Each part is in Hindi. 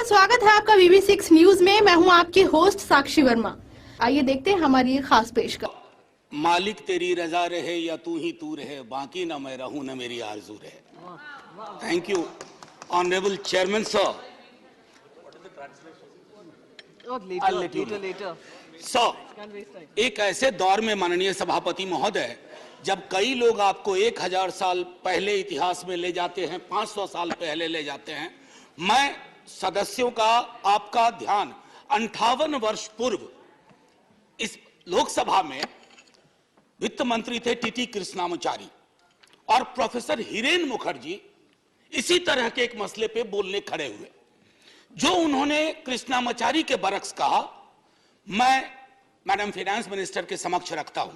नमस्कार, स्वागत है आपका BB6 न्यूज में। मैं हूं आपकी होस्ट साक्षी वर्मा। आइए देखते हैं हमारी ये खास पेशकश। मालिक तेरी रजा रहे या तू ही तू रहे, बाकी ना मैं रहूं ना मेरी आरज़ू रहे। Thank you honourable chairman sir. Sir, एक ऐसे दौर में माननीय सभापति महोदय, जब कई लोग आपको 1000 साल पहले इतिहास में ले जाते हैं, 500 साल पहले ले जाते हैं, मैं सदस्यों का आपका ध्यान 58 वर्ष पूर्व इस लोकसभा में वित्त मंत्री थे टीटी कृष्णामाचारी और प्रोफेसर हिरेन मुखर्जी इसी तरह के एक मसले पे बोलने खड़े हुए। जो उन्होंने कृष्णामाचारी के बरक्स कहा, मैं मैडम फाइनेंस मिनिस्टर के समक्ष रखता हूं।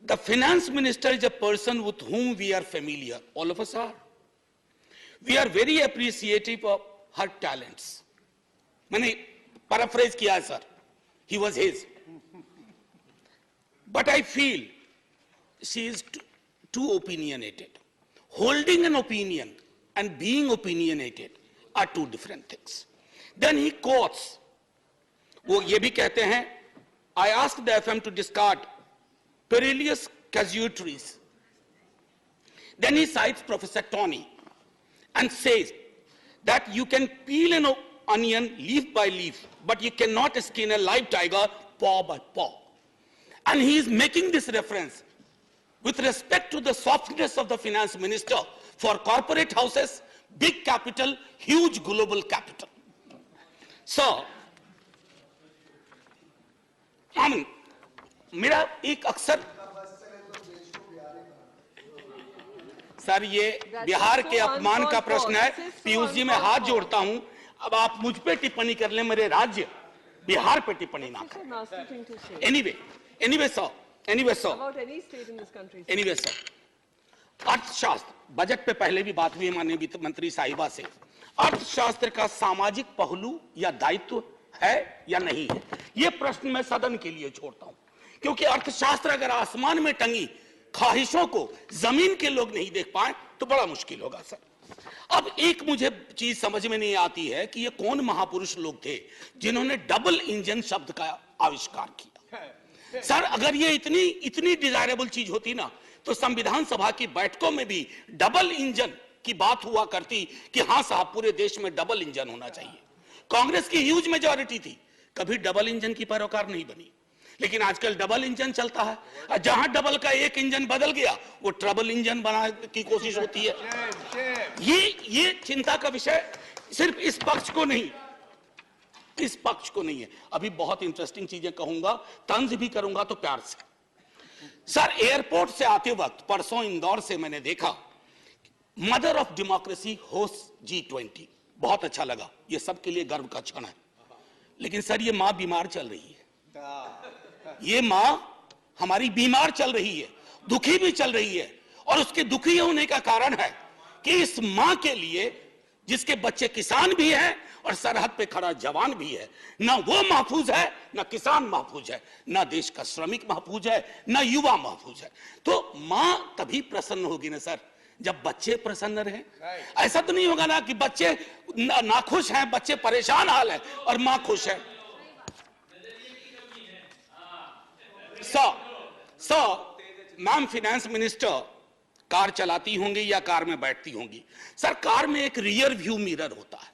The finance minister is a person with whom we are familiar, all of us are. We are very appreciative of her talents. मैंने पैराफ्रेज किया है sir, he was his. But I feel she is too opinionated. Holding an opinion and being opinionated are two different things. Then he quotes, वो ये भी कहते हैं, I asked the FM to discard perilous casualties. Then he cites Professor Tony and says that you can peel an onion leaf by leaf, but you cannot skin a live tiger paw by paw. And he is making this reference with respect to the softness of the finance minister for corporate houses, big capital, huge global capital. So, I mean, मेरा एक अक्सर सर, ये बिहार के अपमान का प्रश्न है। पीयूष जी, मैं हाथ जोड़ता हूं, अब आप मुझ पे टिप्पणी कर लें, मेरे राज्य बिहार पे टिप्पणी ना करें। एनीवे सर, अर्थशास्त्र बजट पे पहले भी बात हुई माननीय वित्त मंत्री साहिबा से। अर्थशास्त्र का सामाजिक पहलू या दायित्व है या नहीं है, यह प्रश्न मैं सदन के लिए छोड़ता हूं, क्योंकि अर्थशास्त्र अगर आसमान में टंगी ख्वाहिशों को जमीन के लोग नहीं देख पाए तो बड़ा मुश्किल होगा सर। अब एक मुझे चीज समझ में नहीं आती है कि ये कौन महापुरुष लोग थे जिन्होंने डबल इंजन शब्द का आविष्कार किया। सर, अगर ये इतनी डिजायरेबल चीज होती ना, तो संविधान सभा की बैठकों में भी डबल इंजन की बात हुआ करती कि हां साहब, पूरे देश में डबल इंजन होना चाहिए। कांग्रेस की ह्यूज मेजॉरिटी थी, कभी डबल इंजन की पैरोकार नहीं बनी। लेकिन आजकल डबल इंजन चलता है, जहां डबल का एक इंजन बदल गया वो ट्रबल इंजन बनाने की कोशिश होती है। ये चिंता का विषय सिर्फ इस पक्ष को नहीं है। अभी बहुत इंटरेस्टिंग चीजें कहूंगा, तंज भी करूंगा तो प्यार से। सर, एयरपोर्ट से आते वक्त परसों इंदौर से मैंने देखा mother of democracy host G20, बहुत अच्छा लगा, ये सबके लिए गर्व का क्षण है। लेकिन सर, ये मां बीमार चल रही है, ये मां हमारी बीमार चल रही है, दुखी भी चल रही है। और उसके दुखी होने का कारण है कि इस मां के लिए, जिसके बच्चे किसान भी हैं और सरहद पे खड़ा जवान भी है, ना वो महफूज है, ना किसान महफूज है, ना देश का श्रमिक महफूज है, ना युवा महफूज है। तो मां तभी प्रसन्न होगी ना सर, जब बच्चे प्रसन्न रहें। ऐसा तो नहीं होगा ना कि बच्चे नाखुश हैं, बच्चे परेशान हाल है और मां खुश है। मैम फाइनेंस मिनिस्टर कार चलाती होंगी या कार में बैठती होंगी। सर, कार में एक रियर व्यू मिरर होता है,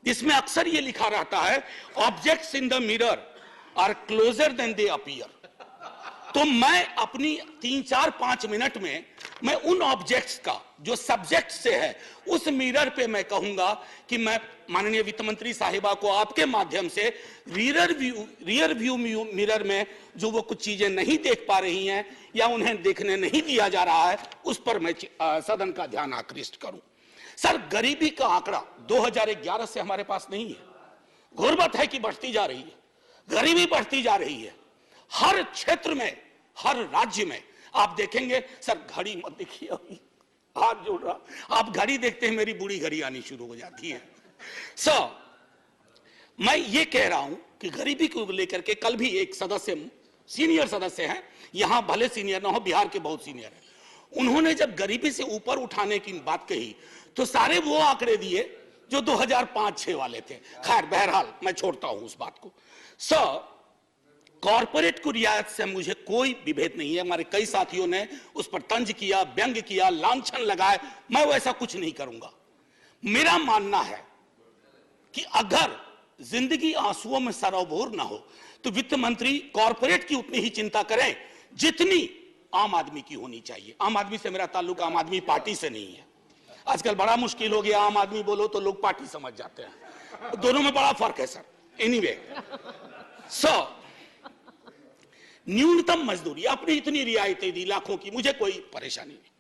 जिसमें अक्सर ये लिखा रहता है, objects in the mirror are closer than they appear. तो मैं अपनी 3-4-5 मिनट में मैं उन ऑब्जेक्ट्स का जो सब्जेक्ट से है, उस मिरर पे मैं कहूंगा कि मैं माननीय वित्त मंत्री साहिबा को आपके माध्यम से रियर व्यू मिरर में जो वो कुछ चीजें नहीं देख पा रही हैं या उन्हें देखने नहीं दिया जा रहा है, उस पर मैं सदन का ध्यान आकृष्ट करूं। सर, गरीबी का आंकड़ा 2011 से हमारे पास नहीं है। गुर्बत है कि बढ़ती जा रही है, गरीबी बढ़ती जा रही है, हर क्षेत्र में, हर राज्य में। आप देखेंगे सर, घड़ी मत देखिए, हाथ जोड़ रहा, आप घड़ी देखते हैं मेरी बूढ़ी घड़ी आनी शुरू हो जाती है। सर, मैं ये कह रहा हूं कि गरीबी को लेकर के कल भी एक सदस्य, सीनियर सदस्य हैं, यहां भले सीनियर ना हो, बिहार के बहुत सीनियर हैं, उन्होंने जब गरीबी से ऊपर उठाने की बात कही तो सारे वो आंकड़े दिए जो 2005-6 वाले थे। खैर बहरहाल मैं छोड़ता हूं उस बात को। सर, कॉरपोरेट को रियायत से मुझे कोई विभेद नहीं है। हमारे कई साथियों ने उस पर तंज किया, व्यंग किया, लांछन लगाए, मैं वैसा कुछ नहीं करूंगा। मेरा मानना है कि अगर जिंदगी आंसुओं में सरोबोर ना हो तो वित्त मंत्री कॉरपोरेट की उतनी ही चिंता करें जितनी आम आदमी की होनी चाहिए। आम आदमी से मेरा ताल्लुक आम आदमी पार्टी से नहीं है। आजकल बड़ा मुश्किल हो गया, आम आदमी बोलो तो लोग पार्टी समझ जाते हैं। दोनों में बड़ा फर्क है सर। एनीवे, सो न्यूनतम मजदूरी, आपने इतनी रियायतें दी लाखों की, मुझे कोई परेशानी नहीं,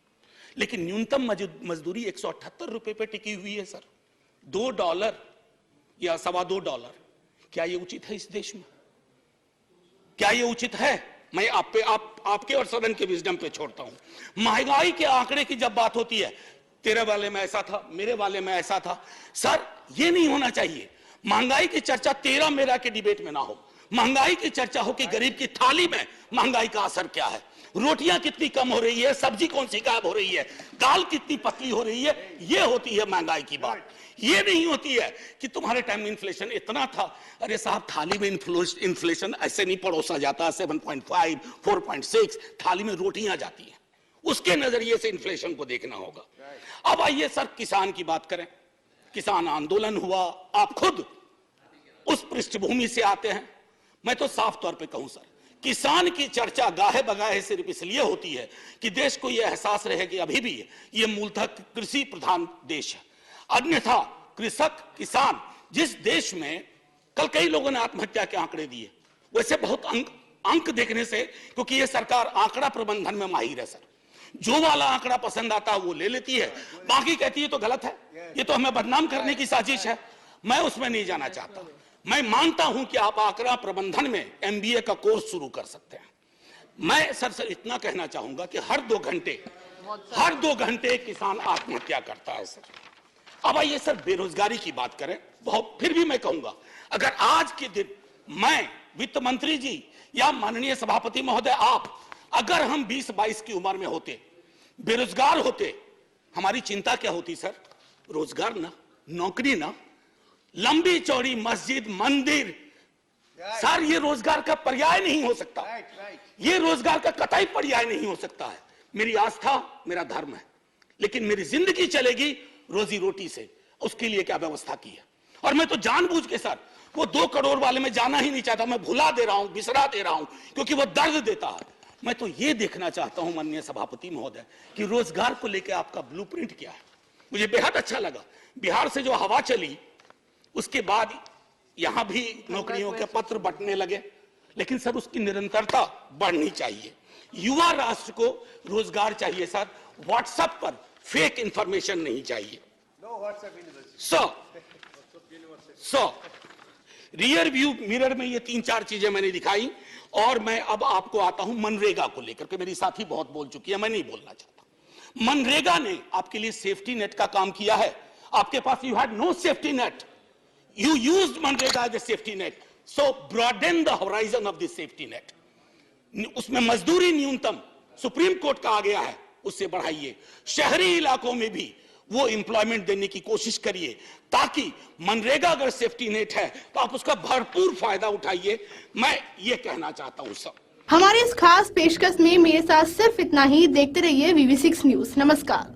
लेकिन न्यूनतम मजदूरी 178 रुपए पे टिकी हुई है सर। $2 या $2.25, क्या ये उचित है इस देश में? क्या ये उचित है? मैं आपके और सदन के विजडम पे छोड़ता हूं। महंगाई के आंकड़े की जब बात होती है, तेरे वाले में ऐसा था, मेरे वाले में ऐसा था, सर ये नहीं होना चाहिए। महंगाई की चर्चा तेरा मेरा के डिबेट में ना हो। महंगाई की चर्चा हो कि गरीब की थाली में महंगाई का असर क्या है, रोटियां कितनी कम हो रही है, सब्जी कौन सी गायब हो रही है, दाल कितनी पतली हो रही है, ये होती है महंगाई की बात। ये नहीं होती है कि तुम्हारे टाइम में इन्फ्लेशन इतना था। अरे साहब, थाली में इन्फ्लेशन ऐसे नहीं परोसा जाता। 7.5, 4.6 थाली में रोटियां जाती हैं, उसके नजरिए से इन्फ्लेशन को देखना होगा। अब आइए सर किसान की बात करें। किसान आंदोलन हुआ, आप खुद उस पृष्ठभूमि से आते हैं। मैं तो साफ तौर पे कहूं सर, किसान की चर्चा गाहे बगाहे सिर्फ इसलिए होती है कि देश को यह एहसास रहे कि अभी भी ये मूलतः कृषि प्रधान देश है। अन्यथा कृषक, किसान, जिस देश में कल कई लोगों ने आत्महत्या के आंकड़े दिए, वैसे बहुत अंक देखने से, क्योंकि ये सरकार आंकड़ा प्रबंधन में माहिर है सर, जो वाला आंकड़ा पसंद आता है वो ले लेती है, बाकी कहती है तो गलत है, ये तो हमें बदनाम करने की साजिश है। मैं उसमें नहीं जाना चाहता। मैं मानता हूं कि आप आंकड़ा प्रबंधन में MBA का कोर्स शुरू कर सकते हैं। मैं सर इतना कहना चाहूंगा कि हर 2 घंटे किसान आत्महत्या करता है सर। अब आइए सर बेरोजगारी की बात करें। बहुत फिर भी मैं कहूंगा, अगर आज के दिन मैं, वित्त मंत्री जी या माननीय सभापति महोदय आप, अगर हम 20-22 की उम्र में होते, बेरोजगार होते, हमारी चिंता क्या होती सर? रोजगार ना, नौकरी ना, लंबी चौड़ी मस्जिद, मंदिर, सर ये रोजगार का पर्याय नहीं हो सकता। ये रोजगार का कतई पर्याय नहीं हो सकता है। मेरी आस्था मेरा धर्म है, लेकिन मेरी जिंदगी चलेगी रोजी रोटी से। उसके लिए क्या व्यवस्था की है? और मैं तो जानबूझ के सर वो 2 करोड़ वाले में जाना ही नहीं चाहता। मैं भुला दे रहा हूं, बिसरा दे रहा हूं, क्योंकि वो दर्द देता है। मैं तो ये देखना चाहता हूं माननीय सभापति महोदय कि रोजगार को लेकर आपका ब्लूप्रिंट क्या है। मुझे बेहद अच्छा लगा, बिहार से जो हवा चली उसके बाद यहां भी नौकरियों के पत्र बंटने लगे, लेकिन सर उसकी निरंतरता बढ़नी चाहिए। युवा राष्ट्र को रोजगार चाहिए सर, व्हाट्सएप पर फेक इंफॉर्मेशन नहीं चाहिए। सो रियर व्यू मिरर में ये 3-4 चीजें मैंने दिखाई, और मैं अब आपको आता हूं मनरेगा को लेकर के। मेरी साथी बहुत बोल चुकी है, मैं नहीं बोलना चाहता। मनरेगा ने आपके लिए सेफ्टी नेट का काम किया है। आपके पास you had no safety net, you used मनरेगा as a safety net, so broaden the horizon of this safety net. उसमें मजदूरी न्यूनतम सुप्रीम कोर्ट का आ गया है, उससे बढ़ाइए। शहरी इलाकों में भी वो एम्प्लॉयमेंट देने की कोशिश करिए, ताकि मनरेगा अगर सेफ्टी नेट है तो आप उसका भरपूर फायदा उठाइए। मैं ये कहना चाहता हूं सब। हमारे इस खास पेशकश में मेरे साथ सिर्फ इतना ही। देखते रहिए VV6 न्यूज। नमस्कार।